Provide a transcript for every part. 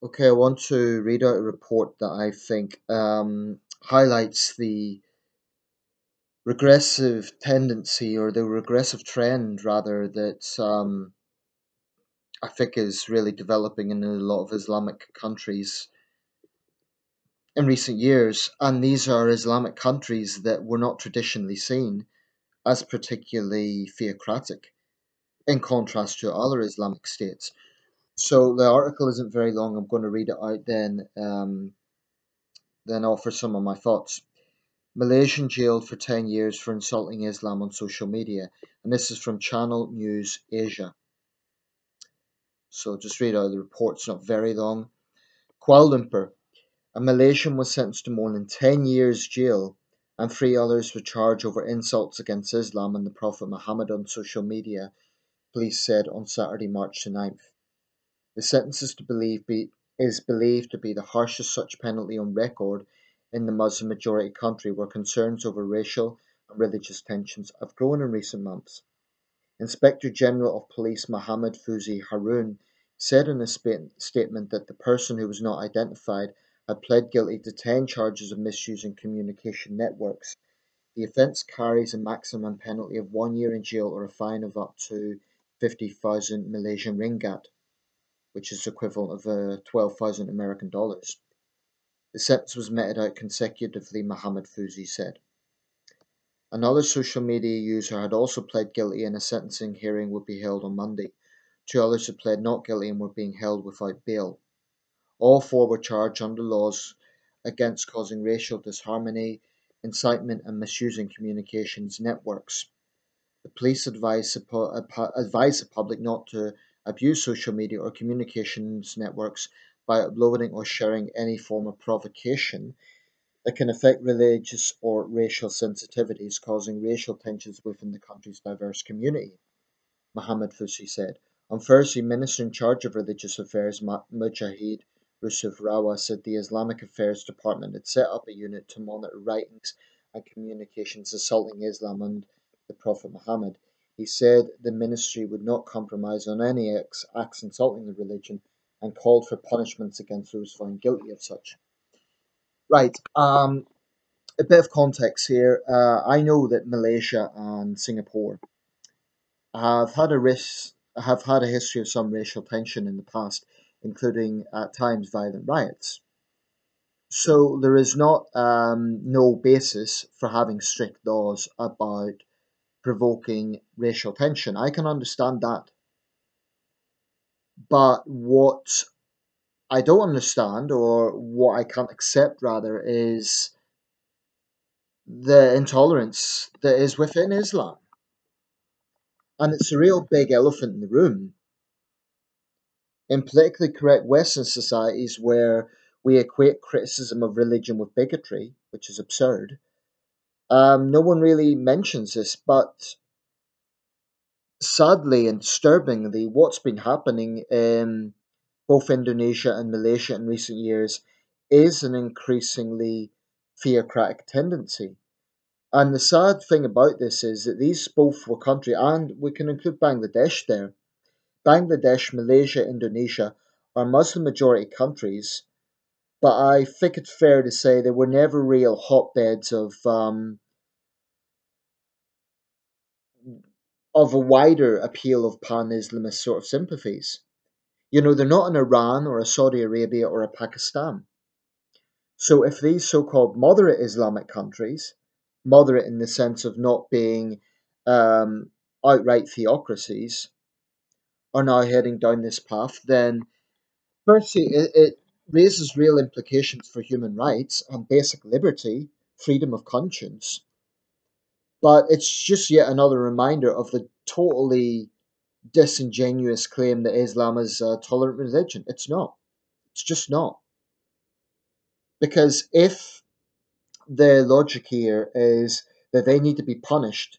Okay, I want to read out a report that I think highlights the regressive tendency or the regressive trend, rather, that I think is really developing in a lot of Islamic countries in recent years. And these are Islamic countries that were not traditionally seen as particularly theocratic, in contrast to other Islamic states. So the article isn't very long. I'm going to read it out then offer some of my thoughts. Malaysian jailed for 10 years for insulting Islam on social media. And this is from Channel News Asia. So just read out the report, it's not very long. Kuala Lumpur. A Malaysian was sentenced to more than 10 years jail and three others were charged over insults against Islam and the Prophet Muhammad on social media, police said on Saturday, March the 9th. The sentence is believed to be the harshest such penalty on record in the Muslim majority country, where concerns over racial and religious tensions have grown in recent months. Inspector General of Police Mohammed Fuzi Harun said in a statement that the person, who was not identified, had pled guilty to 10 charges of misusing communication networks. The offence carries a maximum penalty of 1 year in jail or a fine of up to 50,000 Malaysian ringgit, which is equivalent of 12,000 American dollars. The sentence was meted out consecutively, Mohammed Fuzi said. Another social media user had also pled guilty, and a sentencing hearing would be held on Monday. Two others had pled not guilty and were being held without bail. All four were charged under laws against causing racial disharmony, incitement, and misusing communications networks. The police advise the public not to abuse social media or communications networks by uploading or sharing any form of provocation that can affect religious or racial sensitivities, causing racial tensions within the country's diverse community, Mohammed Fusi said. On Thursday, Minister in charge of religious affairs Mujahid Yusuf Rawa said the Islamic Affairs Department had set up a unit to monitor writings and communications assaulting Islam and the Prophet Muhammad. He said the ministry would not compromise on any acts insulting the religion and called for punishments against those found guilty of such. Right. A bit of context here. I know that Malaysia and Singapore have had a history of some racial tension in the past, including at times violent riots. So there is not no basis for having strict laws about provoking racial tension. I can understand that, but what I don't understand, or what I can't accept rather, is the intolerance that is within Islam. And it's a real big elephant in the room. In politically correct Western societies where we equate criticism of religion with bigotry, which is absurd, no one really mentions this. But sadly and disturbingly, what's been happening in both Indonesia and Malaysia in recent years is an increasingly theocratic tendency. And the sad thing about this is that these both were countries, and we can include Bangladesh there. Bangladesh, Malaysia, Indonesia are Muslim majority countries, but I think it's fair to say they were never real hotbeds of a wider appeal of pan-Islamist sort of sympathies. You know, they're not an Iran or a Saudi Arabia or a Pakistan. So if these so-called moderate Islamic countries, moderate in the sense of not being outright theocracies, are now heading down this path, then firstly, it raises real implications for human rights and basic liberty, freedom of conscience. But it's just yet another reminder of the totally disingenuous claim that Islam is a tolerant religion. It's not. It's just not. Because if the logic here is that they need to be punished,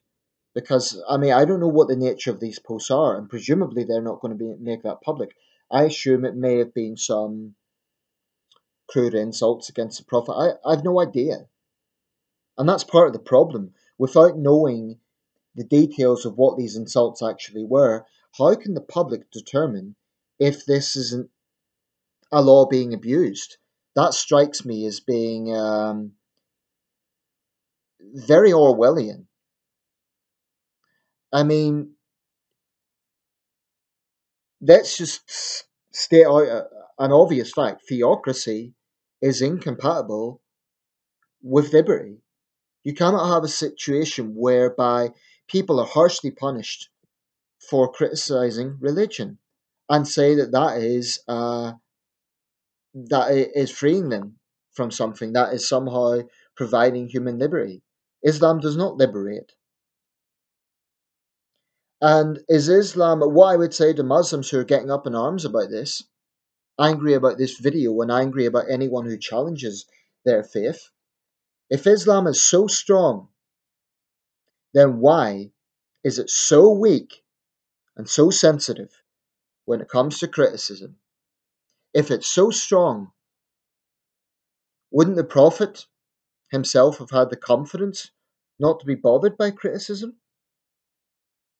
because I mean, I don't know what the nature of these posts are, and presumably they're not going to make that public. I assume it may have been some crude insults against the Prophet. I've no idea. And that's part of the problem. Without knowing the details of what these insults actually were, how can the public determine if this isn't a law being abused. That strikes me as being very Orwellian. I mean, let's just state out an obvious fact: theocracy is incompatible with liberty. You cannot have a situation whereby people are harshly punished for criticizing religion and say that that is freeing them from something, that is somehow providing human liberty. Islam does not liberate. And is Islam, what I would say to Muslims who are getting up in arms about this, angry about this video, and angry about anyone who challenges their faith, if Islam is so strong, then why is it so weak and so sensitive when it comes to criticism? If it's so strong, wouldn't the Prophet himself have had the confidence not to be bothered by criticism?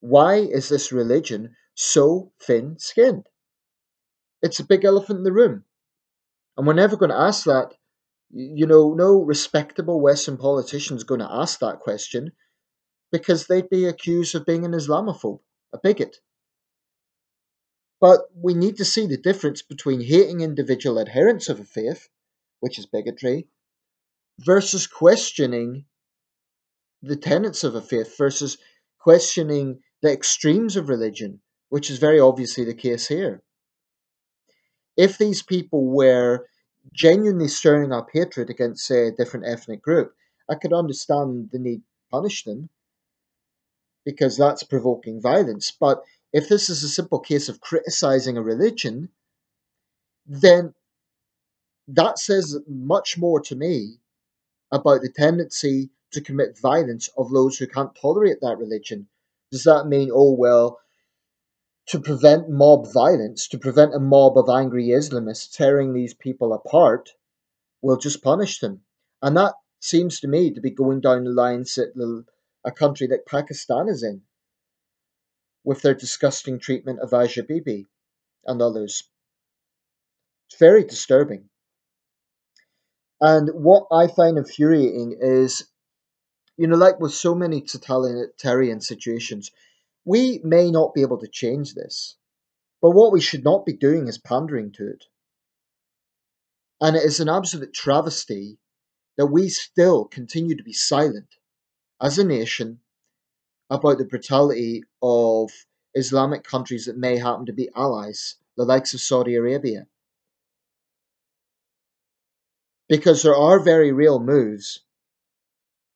Why is this religion so thin skinned? It's a big elephant in the room. And we're never going to ask that. No respectable Western politician is going to ask that question because they'd be accused of being an Islamophobe, a bigot. But we need to see the difference between hating individual adherents of a faith, which is bigotry, versus questioning the tenets of a faith, versus questioning the extremes of religion, which is very obviously the case here. If these people were genuinely stirring up hatred against, say, a different ethnic group, I could understand the need to punish them because that's provoking violence. But if this is a simple case of criticizing a religion, then that says much more to me about the tendency to commit violence of those who can't tolerate that religion. Does that mean, oh, well, to prevent mob violence, to prevent a mob of angry Islamists tearing these people apart, we'll just punish them? And that seems to me to be going down the lines that a country like Pakistan is in, with their disgusting treatment of Asia Bibi and others. It's very disturbing. And what I find infuriating is, like with so many totalitarian situations, we may not be able to change this, but what we should not be doing is pandering to it. And it is an absolute travesty that we still continue to be silent as a nation about the brutality of Islamic countries that may happen to be allies, the likes of Saudi Arabia. Because there are very real moves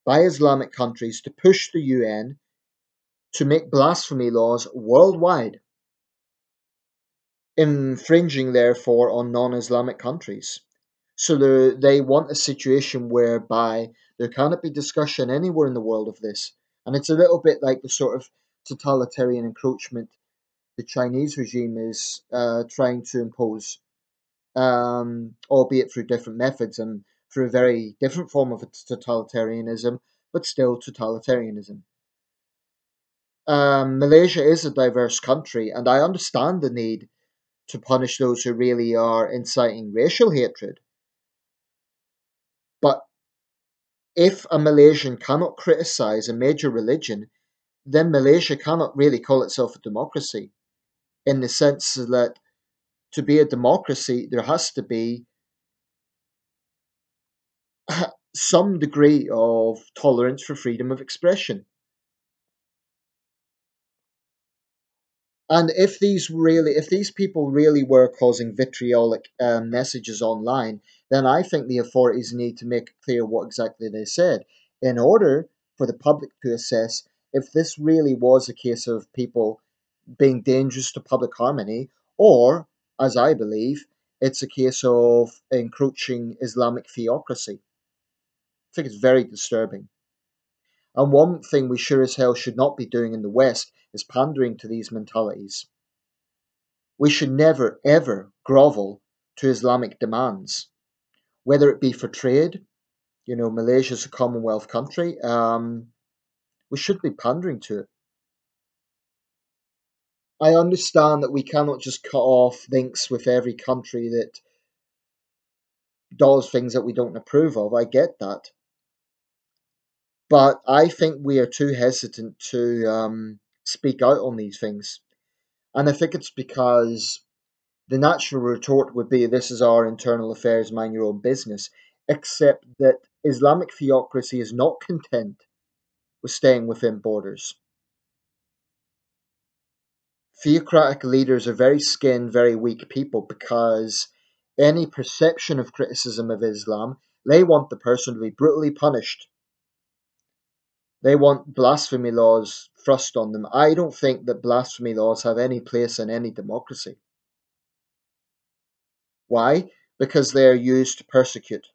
by Islamic countries to push the UN to make blasphemy laws worldwide, infringing therefore on non-Islamic countries. So they want a situation whereby there cannot be discussion anywhere in the world of this. And it's a little bit like the sort of totalitarian encroachment the Chinese regime is trying to impose, albeit through different methods and through a very different form of totalitarianism, but still totalitarianism. Malaysia is a diverse country, and I understand the need to punish those who really are inciting racial hatred. But if a Malaysian cannot criticize a major religion, then Malaysia cannot really call itself a democracy, in the sense that to be a democracy, there has to be some degree of tolerance for freedom of expression. And if these people really were causing vitriolic messages online, then I think the authorities need to make clear what exactly they said in order for the public to assess if this really was a case of people being dangerous to public harmony, or, as I believe, it's a case of encroaching Islamic theocracy. I think it's very disturbing. And one thing we sure as hell should not be doing in the West is pandering to these mentalities. We should never, ever grovel to Islamic demands, whether it be for trade. Malaysia's a Commonwealth country. We should be pandering to it. I understand that we cannot just cut off links with every country that does things that we don't approve of. I get that. But I think we are too hesitant to speak out on these things. And I think it's because the natural retort would be this is our internal affairs, mind your own business, except that Islamic theocracy is not content with staying within borders. Theocratic leaders are very skinned, very weak people because any perception of criticism of Islam, they want the person to be brutally punished. They want blasphemy laws thrust on them. I don't think that blasphemy laws have any place in any democracy. Why? Because they are used to persecute.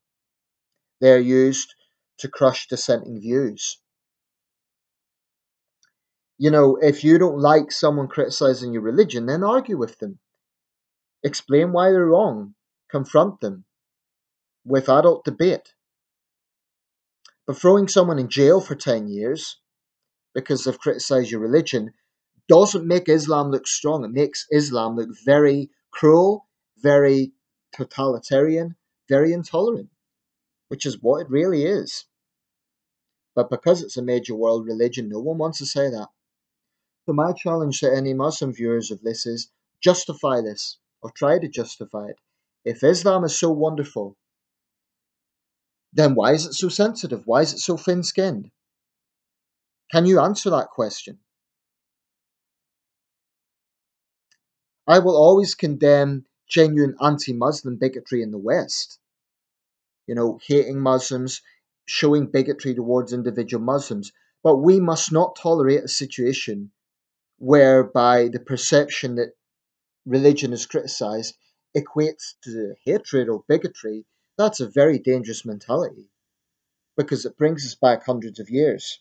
They are used to crush dissenting views. You know, if you don't like someone criticizing your religion, then argue with them. Explain why they're wrong. Confront them with adult debate. But throwing someone in jail for 10 years because they've criticized your religion doesn't make Islam look strong. It makes Islam look very cruel, very totalitarian, very intolerant, which is what it really is. But because it's a major world religion, no one wants to say that. So my challenge to any Muslim viewers of this is justify this, or try to justify it. If Islam is so wonderful, then why is it so sensitive? Why is it so thin-skinned? Can you answer that question? I will always condemn genuine anti-Muslim bigotry in the West. You know, hating Muslims, showing bigotry towards individual Muslims. But we must not tolerate a situation whereby the perception that religion is criticized equates to hatred or bigotry. That's a very dangerous mentality because it brings us back hundreds of years.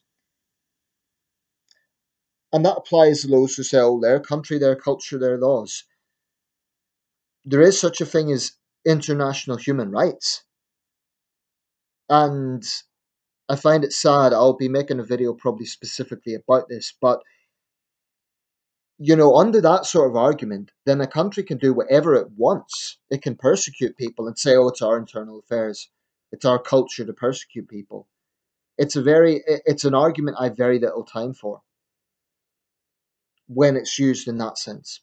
And that applies to those who say, oh, their country, their culture, their laws. There is such a thing as international human rights. And I find it sad. I'll be making a video probably specifically about this, but you know, under that sort of argument, then a country can do whatever it wants. It can persecute people and say, oh, it's our internal affairs. It's our culture to persecute people. It's an argument I have very little time for when it's used in that sense.